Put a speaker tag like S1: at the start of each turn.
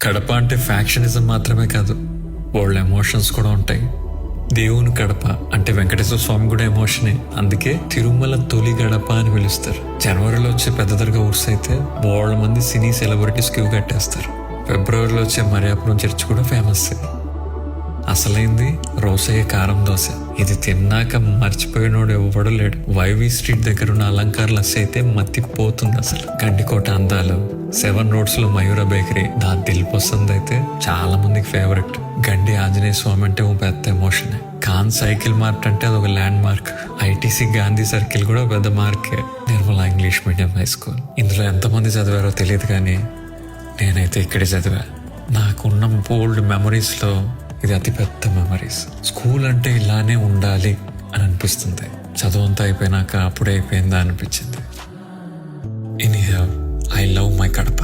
S1: కడప అంటే ఫ్యాక్షనిజం మాత్రమే కాదు, వాళ్ళ ఎమోషన్స్ కూడా ఉంటాయి. దేవుని గడప అంటే వెంకటేశ్వర స్వామి కూడా ఎమోషనే. అందుకే తిరుమల తొలి గడప అని పిలుస్తారు. జనవరిలో వచ్చే పెద్ద దర్గా ఊర్స్ అయితే వాళ్ళ మంది సినీ సెలబ్రిటీస్ క్యూ కట్టేస్తారు. ఫిబ్రవరిలో వచ్చే మరియాపురం చర్చ్ కూడా ఫేమస్. అసలైంది రోసయ్య కారం దోశ. ఇది తిన్నాక మర్చిపోయినోడు ఎవ్వడు లేడు. వైవి స్ట్రీట్ దగ్గర ఉన్న అలంకార లస్సీ అయితే మత్తిపోతుంది అసలు. గండికోట అందాలు, 7 రోడ్స్ లో మయూర బేకరీ, దాని దిల్పొస్తుంది అయితే చాలా మందికి ఫేవరెట్. గండి ఆంజనేయ స్వామి అంటే ఓ పెద్ద ఎమోషన్. ఖాన్ సైకిల్ మార్ట్ అంటే అదొక landmark. ITC Gandhi circle కూడా పెద్ద మార్కే. Nirmala English medium high school. ఇందులో ఎంతమంది చదివారో తెలియదు కానీ నేనైతే ఇక్కడే చదివా. నాకున్న బోల్డ్ మెమరీస్ లో ఇది అతిపెద్ద మెమరీస్. స్కూల్ అంటే ఇలానే ఉండాలి అని అనిపిస్తుంది. చదువు అంతా అయిపోయినాక అప్పుడే అయిపోయిందా అనిపించింది. Anyhow, I love my Kadapa.